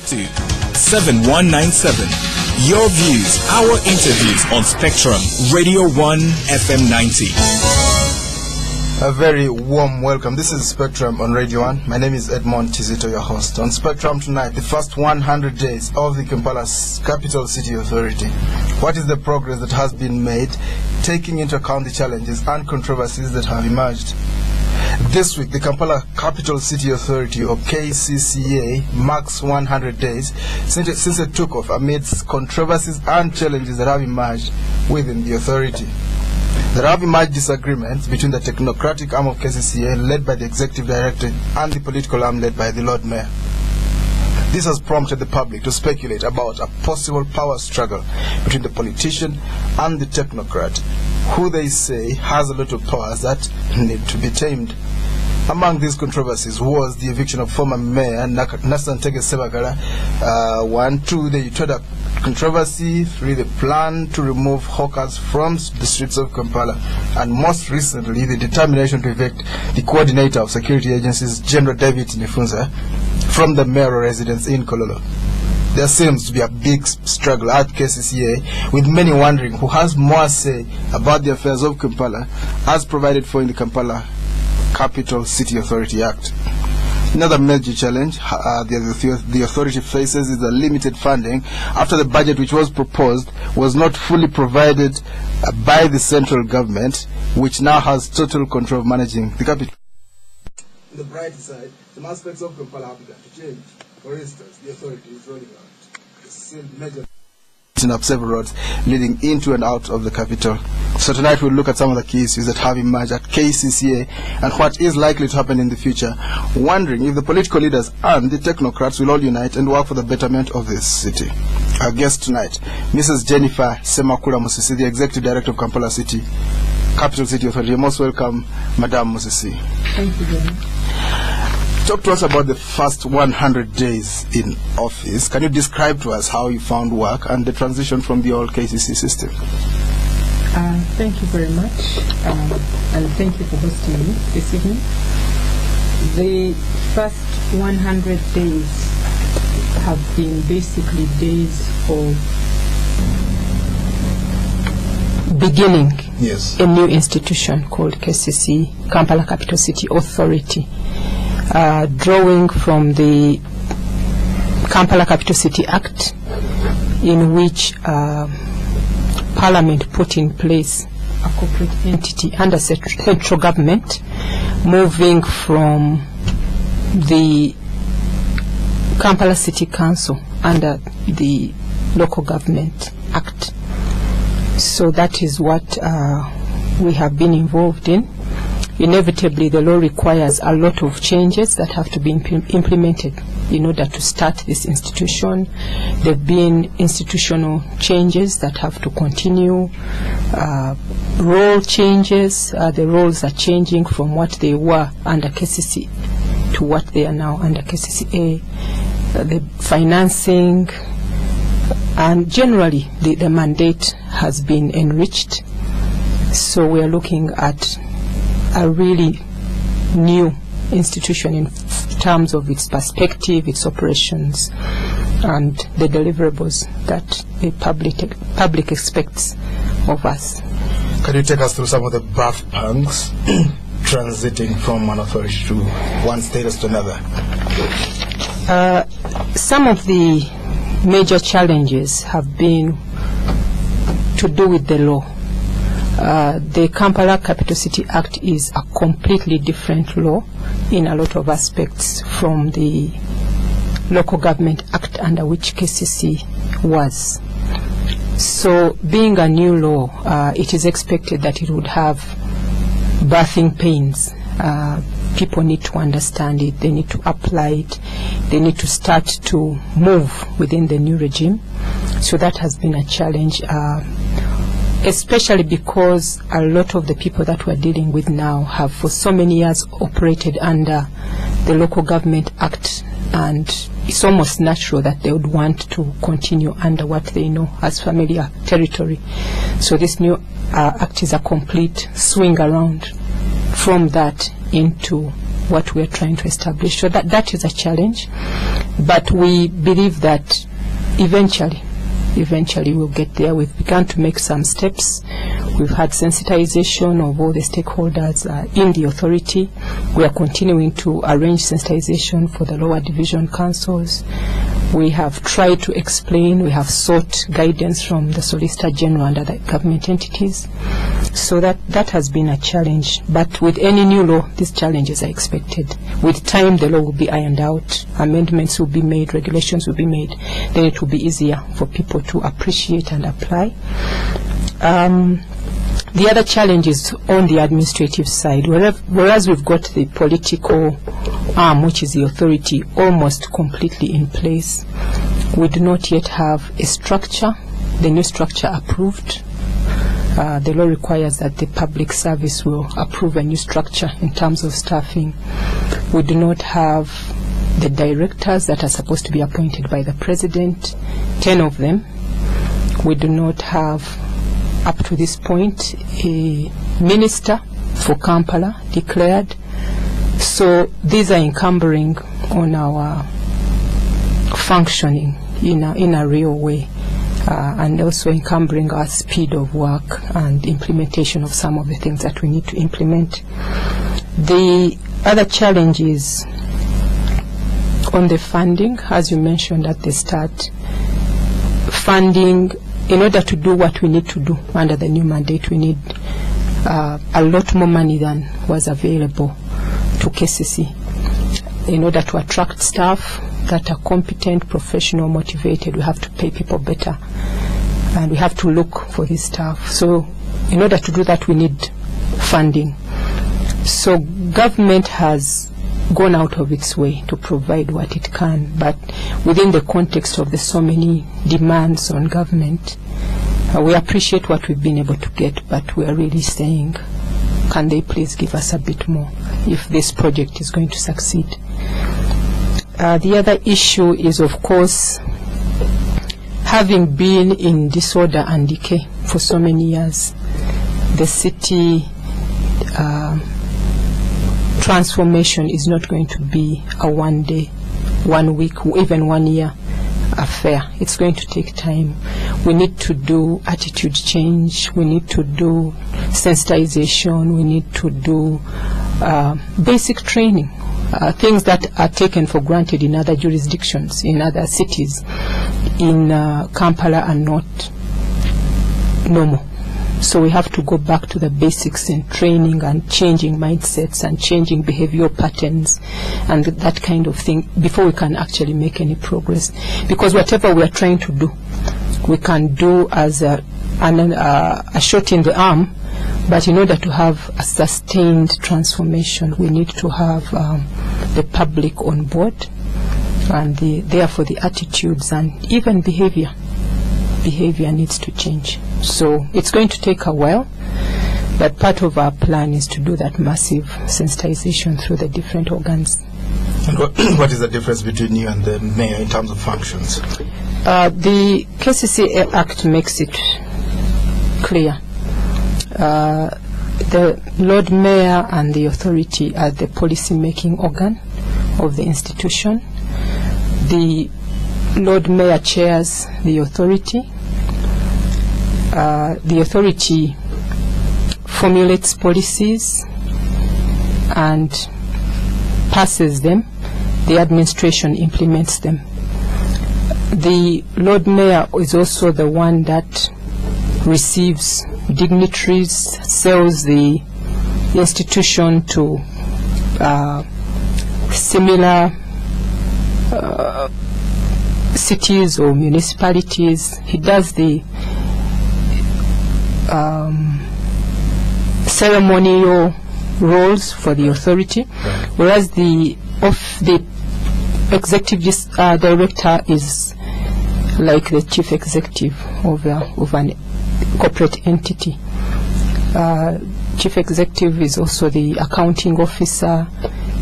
7197. Your views, our interviews on Spectrum, Radio 1 FM 90. A very warm welcome. This is Spectrum on Radio 1. My name is Edmond Tizito, your host. On Spectrum tonight, the first 100 days of the Kampala Capital City Authority. What is the progress that has been made, taking into account the challenges and controversies that have emerged? This week, the Kampala Capital City Authority, or KCCA, marks 100 days since it took off amidst controversies and challenges that have emerged within the authority. There have emerged disagreements between the technocratic arm of KCCA, led by the executive director, and the political arm led by the Lord Mayor. This has prompted the public to speculate about a possible power struggle between the politician and the technocrat, who they say has a lot of powers that need to be tamed. Among these controversies was the eviction of former Mayor Nasantege Semakula, 1, 2, the Utoda controversy, 3, the plan to remove hawkers from the streets of Kampala, and most recently the determination to evict the coordinator of security agencies, General David Nifunza, from the mayoral residence in Kololo. There seems to be a big struggle at KCCA, with many wondering who has more say about the affairs of Kampala, as provided for in the Kampala Capital City Authority Act. Another major challenge the authority faces is the limited funding after the budget which was proposed was not fully provided by the central government, which now has total control of managing the capital. On the bright side, some aspects of Kampala have begun to change. For instance, the authority is rolling out the same measure up several roads leading into and out of the capital. So tonight we'll look at some of the key issues that have emerged at KCCA and what is likely to happen in the future, wondering if the political leaders and the technocrats will all unite and work for the betterment of this city. Our guest tonight, Mrs. Jennifer Semakula Musisi, the Executive Director of Kampala Capital City Authority. You're most welcome, Madam Musisi. Thank you very much. Talk to us about the first 100 days in office. Can you describe to us how you found work and the transition from the old KCC system? Thank you very much, and thank you for hosting me this evening. The first 100 days have been basically days of beginning a new institution called KCC, Kampala Capital City Authority. Drawing from the Kampala Capital City Act, in which Parliament put in place a corporate entity under central government, moving from the Kampala City Council under the Local Government Act. So that is what we have been involved in. Inevitably, the law requires a lot of changes that have to be implemented in order to start this institution. There have been institutional changes that have to continue, role changes. The roles are changing from what they were under KCC to what they are now under KCCA. The financing and generally the mandate has been enriched. So we are looking at a really new institution in terms of its perspective, its operations, and the deliverables that the public expects of us. Can you take us through some of the birth pangs transiting from one authority to one status to another? Some of the major challenges have been to do with the law. The Kampala Capital City Act is a completely different law in a lot of aspects from the Local Government Act under which KCC was. So being a new law, it is expected that it would have birthing pains. People need to understand it, they need to apply it, they need to start to move within the new regime. So that has been a challenge. Especially because a lot of the people that we're dealing with now have for so many years operated under the Local Government Act, and it's almost natural that they would want to continue under what they know as familiar territory. So this new act is a complete swing around from that into what we are trying to establish. So that is a challenge, but we believe that eventually we'll get there. We've begun to make some steps. We've had sensitization of all the stakeholders in the authority. We are continuing to arrange sensitization for the lower division councils. We have tried to explain, we have sought guidance from the Solicitor General and other government entities. So that has been a challenge. But with any new law, these challenges are expected. With time, the law will be ironed out, amendments will be made, regulations will be made. Then it will be easier for people to appreciate and apply. The other challenge is on the administrative side. Whereas we've got the political arm, which is the authority, almost completely in place, we do not yet have a structure, the new structure approved. The law requires that the public service will approve a new structure in terms of staffing. We do not have the directors that are supposed to be appointed by the president, 10 of them. We do not have, up to this point, a minister for Kampala declared. So these are encumbering on our functioning in a real way, and also encumbering our speed of work and implementation of some of the things that we need to implement. The other challenge is on the funding, as you mentioned at the start. Funding, in order to do what we need to do under the new mandate, we need a lot more money than was available to KCC. In order to attract staff that are competent, professional, motivated, we have to pay people better, and we have to look for this staff. So in order to do that, we need funding. So government has gone out of its way to provide what it can, but within the context of the so many demands on government, we appreciate what we've been able to get, but we are really saying, can they please give us a bit more if this project is going to succeed? The other issue is, of course, having been in disorder and decay for so many years, the city transformation is not going to be a 1 day, 1 week, or even 1 year affair. It's going to take time. We need to do attitude change. We need to do sensitization. We need to do basic training, things that are taken for granted in other jurisdictions, in other cities, in Kampala are not normal. So we have to go back to the basics in training and changing mindsets and changing behavioral patterns and that kind of thing before we can actually make any progress. Because whatever we are trying to do, we can do as a shot in the arm, but in order to have a sustained transformation, we need to have the public on board, and therefore the attitudes and even behavior needs to change. So it's going to take a while, but part of our plan is to do that massive sensitization through the different organs. And what is the difference between you and the mayor in terms of functions? The KCCA Act makes it clear. The Lord Mayor and the authority are the policy-making organ of the institution. The Lord Mayor chairs the authority. The authority formulates policies and passes them. The administration implements them. The Lord Mayor is also the one that receives dignitaries, sells the institution to similar cities or municipalities. He does the ceremonial roles for the authority, whereas the executive director is like the chief executive of an corporate entity. Chief executive is also the accounting officer,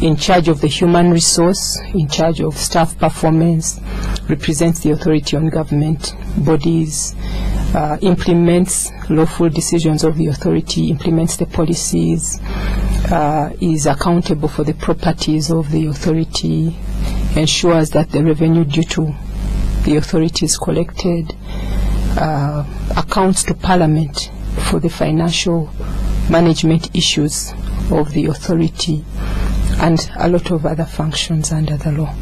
in charge of the human resource, in charge of staff performance, represents the authority on government bodies, implements lawful decisions of the authority, implements the policies, is accountable for the properties of the authority, ensures that the revenue due to the authority is collected, accounts to Parliament for the financial management issues of the authority, and a lot of other functions under the law.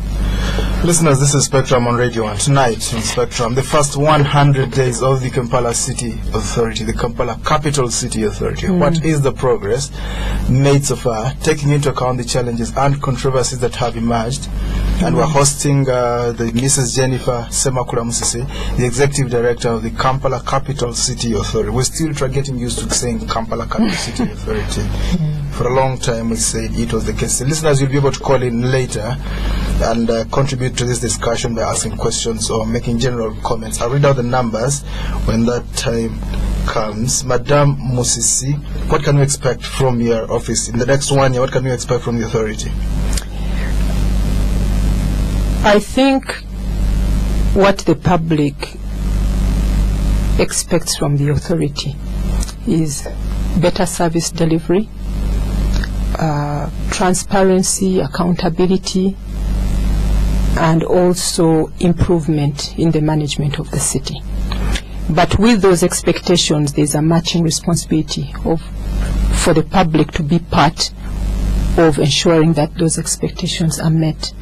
Listeners, this is Spectrum on Radio 1. Tonight on Spectrum, the first 100 days of the Kampala City Authority, the Kampala Capital City Authority. What is the progress made so far, taking into account the challenges and controversies that have emerged? And we're hosting the Mrs. Jennifer Semakula Musisi, the Executive Director of the Kampala Capital City Authority. We're still getting used to saying Kampala Capital City Authority. For a long time we said it was the case. Listeners, you'll be able to call in later and contribute to this discussion by asking questions or making general comments. I'll read out the numbers when that time comes. Madam Musisi, what can we expect from your office in the next 1 year? What can we expect from the authority? I think what the public expects from the authority is better service delivery, transparency, accountability, and also improvement in the management of the city. But with those expectations, there's a matching responsibility for the public to be part of ensuring that those expectations are met.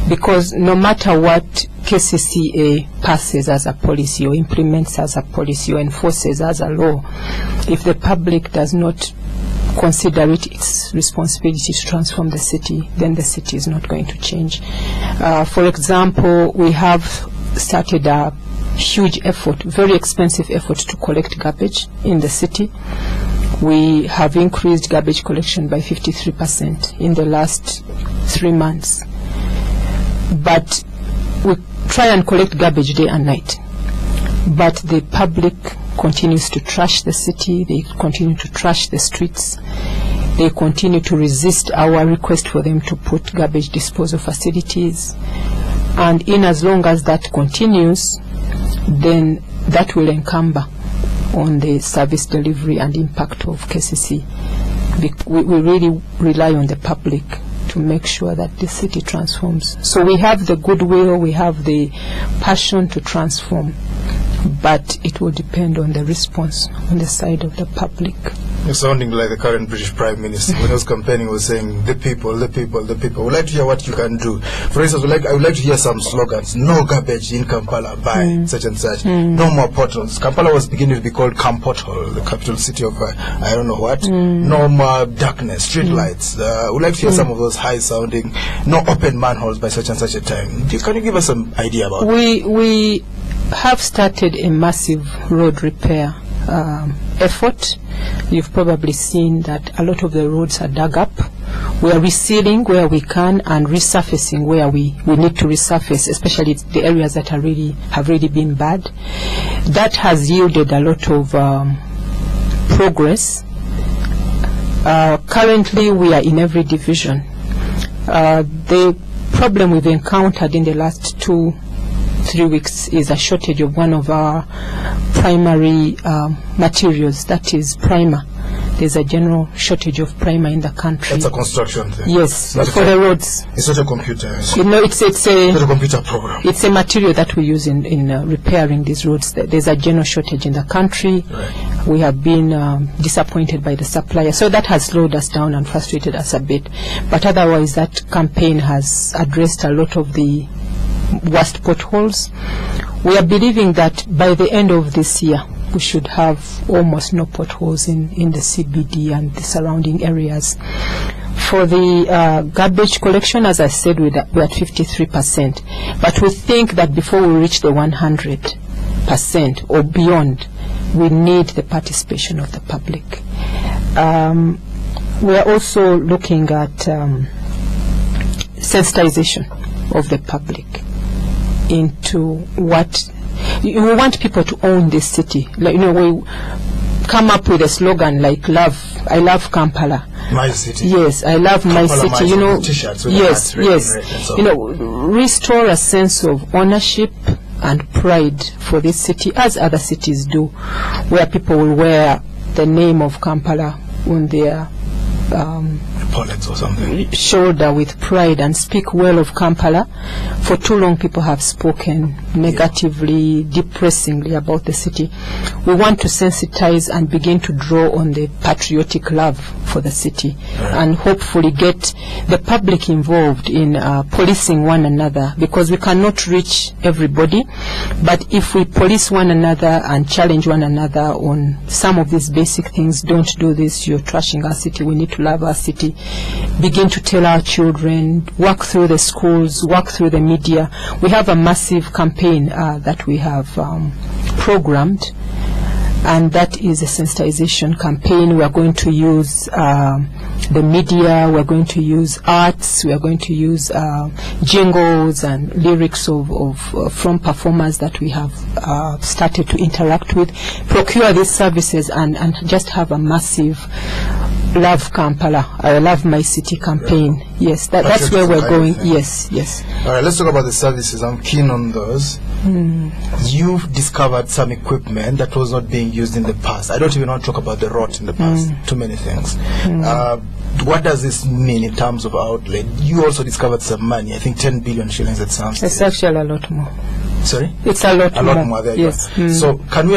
Because no matter what KCCA passes as a policy or implements as a policy or enforces as a law, if the public does not consider it its responsibility to transform the city, then the city is not going to change. For example, we have started a huge effort, very expensive effort, to collect garbage in the city. We have increased garbage collection by 53% in the last 3 months. But we try and collect garbage day and night. But the public continues to trash the city, they continue to trash the streets, they continue to resist our request for them to put garbage disposal facilities. And in as long as that continues, then that will encumber on the service delivery and impact of KCC. We really rely on the public to make sure that the city transforms. So we have the goodwill, we have the passion to transform, but it will depend on the response on the side of the public. You're sounding like the current British Prime Minister. When he was campaigning, he was saying, the people, the people, the people. We'd like to hear what you can do. For instance, I would like to hear some slogans. No garbage in Kampala by such and such. No more potholes. Kampala was beginning to be called Kampothole, the capital city of I don't know what. No more darkness, street lights. We'd like to hear some of those high-sounding, no open manholes by such and such a time. Can you give us some idea about that? We have started a massive road repair effort. You've probably seen that a lot of the roads are dug up. We are resealing where we can and resurfacing where we need to resurface, especially the areas that have really been bad. That has yielded a lot of progress. Currently, we are in every division. The problem we've encountered in the last 2-3 weeks is a shortage of one of our primary materials, that is primer. There's a general shortage of primer in the country. That's a construction thing. Yes, for the roads. It's not a computer. It's not a computer program. It's a material that we use in repairing these roads. There's a general shortage in the country. Right. We have been disappointed by the supplier, so that has slowed us down and frustrated us a bit. But otherwise, that campaign has addressed a lot of the worst potholes. We are believing that by the end of this year, we should have almost no potholes in the CBD and the surrounding areas. For the garbage collection, as I said, we're at 53%. But we think that before we reach the 100% or beyond, we need the participation of the public. We are also looking at sensitization of the public into what we want people to own this city. Like, we come up with a slogan like I love Kampala. My city. Yes, I love my city. T-shirts with yes. Restore a sense of ownership, and pride for this city, as other cities do, where people will wear the name of Kampala on their Pollets or something. shoulder with pride and speak well of Kampala. For too long, people have spoken negatively, depressingly about the city. We want to sensitize and begin to draw on the patriotic love for the city, and hopefully get the public involved in policing one another, because we cannot reach everybody. But if we police one another and challenge one another on some of these basic things, don't do this, you're trashing our city, we need to love our city, begin to tell our children, work through the schools, work through the media. We have a massive campaign that we have programmed, and that is a sensitization campaign. We are going to use the media, we are going to use arts, we are going to use jingles and lyrics from performers that we have started to interact with, procure these services, and just have a massive Love Kampala, I Love My City campaign. Yes, that's where we're going. Yes. All right, let's talk about the services. I'm keen on those. You've discovered some equipment that was not being used in the past. I don't even want to talk about the rot in the past. Too many things. What does this mean in terms of outlay? You also discovered some money. I think 10 billion shillings. It sounds. It's actually a lot more. Sorry? It's a lot more. There yes. So can we